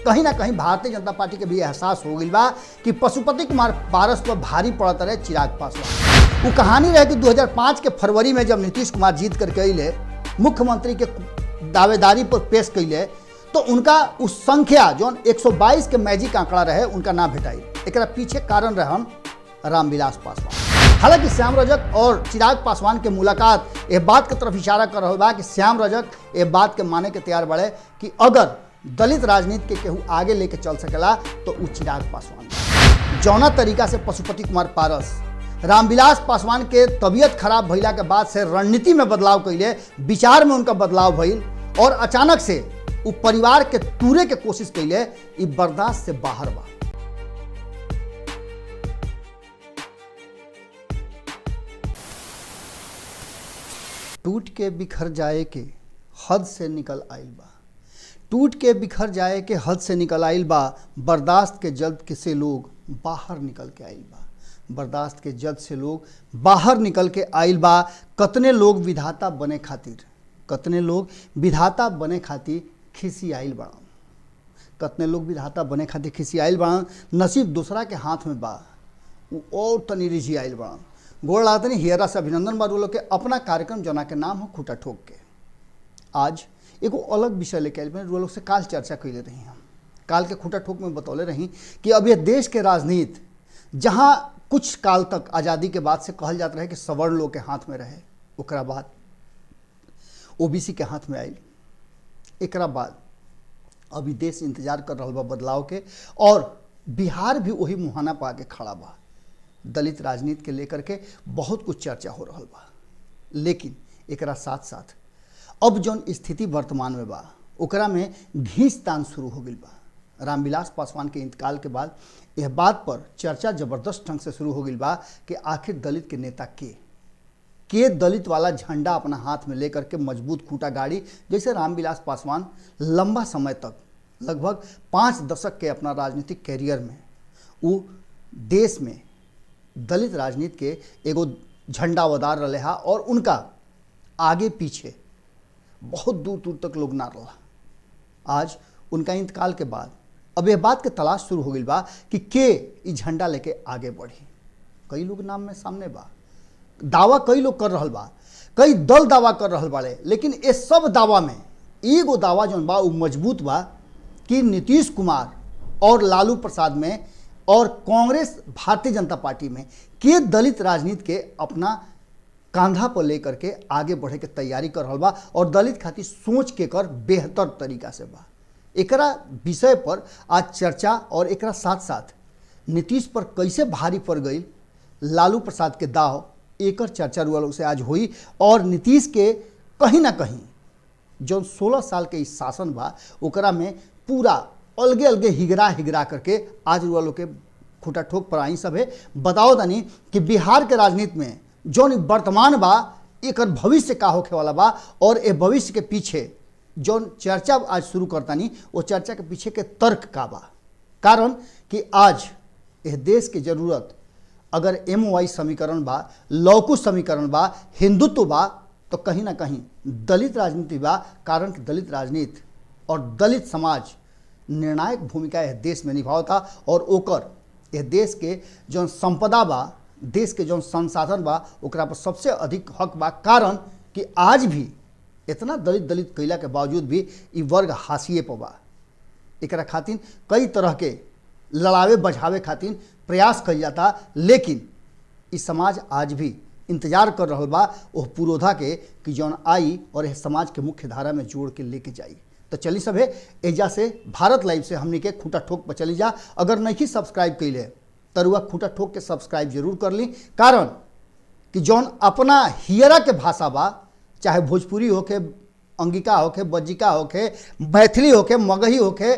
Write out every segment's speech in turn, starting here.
कहीं ना कहीं भारतीय जनता पार्टी के भी एहसास हो गई बा कि पशुपति कुमार पारस पर भारी पड़त रहे चिराग पासवान। वो कहानी रहे कि 2005 के फरवरी में जब नीतीश कुमार जीत करके अले मुख्यमंत्री के दावेदारी पर पेश कैले तो उनका उस संख्या जो 122 के मैजिक आंकड़ा रहे उनका ना भेटाई। एक पीछे कारण रहन रामविलास पासवान। हालांकि श्याम रजक और चिराग पासवान के मुलाकात ये बात की तरफ इशारा कर रहा बा कि श्याम रजक ये बात के माने के तैयार बड़े कि अगर दलित राजनीति के केहू आगे लेके चल सकेला तो वो चिराग पासवान। जौना तरीका से पशुपति कुमार पारस रामविलास पासवान के तबीयत खराब भइला के बाद से रणनीति में बदलाव कैले, विचार में उनका बदलाव भइल और अचानक से वो परिवार के तूरे के कोशिश कैले, ये बर्दाश्त से बाहर बा। टूट के बिखर जाए के हद से निकल आइल बा, टूट के बिखर जाए के हद से निकल आइल बा, बर्दाश्त के जल्द से लोग बाहर निकल के आइल बा, बर्दाश्त के जल्द से लोग बाहर निकल के आइल बा। कतने लोग विधाता बने खातिर, कतने लोग विधाता बने खातिर खिसी आइल बा, कतने लोग विधाता बने खातिर खिसी आइल बा। नसीब दूसरा के हाथ में बा, और तनी रिझी आइल बा। गोड़ लागतनी हियरा से अभिनंदन बा लोग के अपना कार्यक्रम जना के नाम हो खूटा ठोक के। आज एगो अलग विषय लेके आइल बा, लोग से काल चर्चा कैले रही। हम काल के खूटा ठोक में बतौले रही कि अब ये देश के राजनीति जहाँ कुछ काल तक आज़ादी के बाद से कहल जाता रहे कि सवर्ण लोग के हाथ में रहे, ओकरा बाद ओबीसी के हाथ में आइल, एकरा बाद अभी देश इंतजार कर रहा बा बदलाव के, और बिहार भी वही मुहाना पा के खड़ा बा। दलित राजनीति के लेकर के बहुत कुछ चर्चा हो रहा बा, लेकिन एकरा साथ साथ अब जौन स्थिति वर्तमान में बा ओकरा में घींचतान शुरू हो गई बा। रामविलास पासवान के इंतकाल के बाद यह बात पर चर्चा जबरदस्त ढंग से शुरू हो गई बा कि आखिर दलित के नेता के दलित वाला झंडा अपना हाथ में लेकर के मजबूत खूंटा गाड़ी, जैसे रामविलास पासवान लंबा समय तक लगभग 5 दशक के अपना राजनीतिक कैरियर में वो देश में दलित राजनीति के एगो झंडा वदार रहे हा, और उनका आगे पीछे बहुत दूर दूर तक लोग ना रहा। आज उनका इंतकाल के बाद अब यह बात के तलाश शुरू हो गई बा कि के झंडा लेके आगे बढ़ी। कई लोग नाम में सामने बा, दावा कई लोग कर रहा बा, कई दल दावा कर रहा बाड़े, लेकिन ये सब दावा में एगो दावा जो बा वो मजबूत बा कि नीतीश कुमार और लालू प्रसाद में और कांग्रेस भारतीय जनता पार्टी में के दलित राजनीति के अपना कांधा पर लेकर के आगे बढ़े के तैयारी कर रहा बा, और दलित खातिर सोच के कर बेहतर तरीका से बा। एकरा विषय पर आज चर्चा, और एकरा साथ साथ नीतीश पर कैसे भारी पड़ गई लालू प्रसाद के दाव, एकर चर्चा रुआ लोग से आज हुई। और नीतीश के कहीं ना कहीं जो 16 साल के इस शासन बा ओकरा में पूरा अलगे अलगे हिगरा करके आज रुआ लोग के खूटा ठोक पर आई सब है। बताओ तनी कि बिहार के राजनीति में जो वर्तमान बा एकर भविष्य का होखे वाला बा, और ये भविष्य के पीछे जो चर्चा आज शुरू करतानी वो चर्चा के पीछे के तर्क का बा। कारण कि आज यह देश की जरूरत अगर MOI समीकरण बा, लौकुश समीकरण बा, हिंदुत्व बा, तो कहीं ना कहीं दलित राजनीति बा। कारण कि दलित राजनीति और दलित समाज निर्णायक भूमिका यह देश में निभावता, और ओकर यह देश के जो संपदा बा, देश के जो संसाधन बा ओकरा पर सबसे अधिक हक बा। कारण कि आज भी इतना दलित कैला के बावजूद भी ये वर्ग हाशिए पर बा। एकरा खातिर कई तरह के लड़ावे बझावे खातिर प्रयास कल जाता, लेकिन इस समाज आज भी इंतजार कर रहा बा वो पुरोधा के कि जौन आई और यह समाज के मुख्य धारा में जोड़ के लेके जाई। तो चली सब है एजा से भारत लाइव से हमने के खूटा ठोक पर चली जा। अगर नहीं सब्सक्राइब कैले तरुआ खूटा ठोक के सब्सक्राइब जरूर कर ली। कारण कि जौन अपना हियरा के भाषा बा, चाहे भोजपुरी होके, अंगिका होके, बज्जिका होके, मैथिली होके, मगही होके,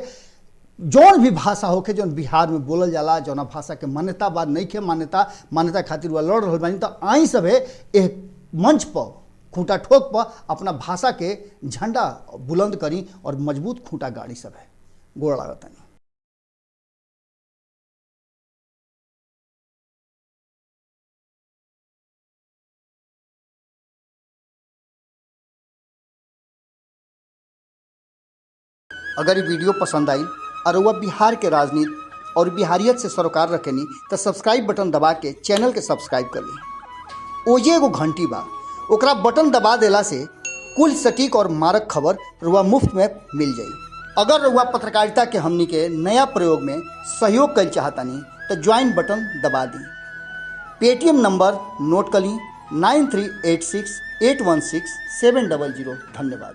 जौन भी भाषा होके जौन बिहार में बोलल जाला, जौन भाषा के मान्यता बाद नहीं के मान्यता खातिर वह लड़ रहा बानी। तो आई सब है एक मंच पर खूंटा ठोक पर अपना भाषा के झंडा बुलंद करी और मजबूत खूंटा गाड़ी सब है। गोड़ लागतानी। अगर ये वीडियो पसंद आई और रउआ बिहार के राजनीति और बिहारियत से सरोकार रखेनी तो सब्सक्राइब बटन दबा के चैनल के सब्सक्राइब कर ली। ओजे एगो घंटी बा, ओकरा बटन दबा देला से कुल सटीक और मारक खबर रउआ मुफ्त में मिल जाई। अगर रउआ पत्रकारिता के हमनी के नया प्रयोग में सहयोग कर चाहतानी तो ज्वाइन बटन दबा दी। पेटीएम नंबर नोट कर ली 9386816700। धन्यवाद।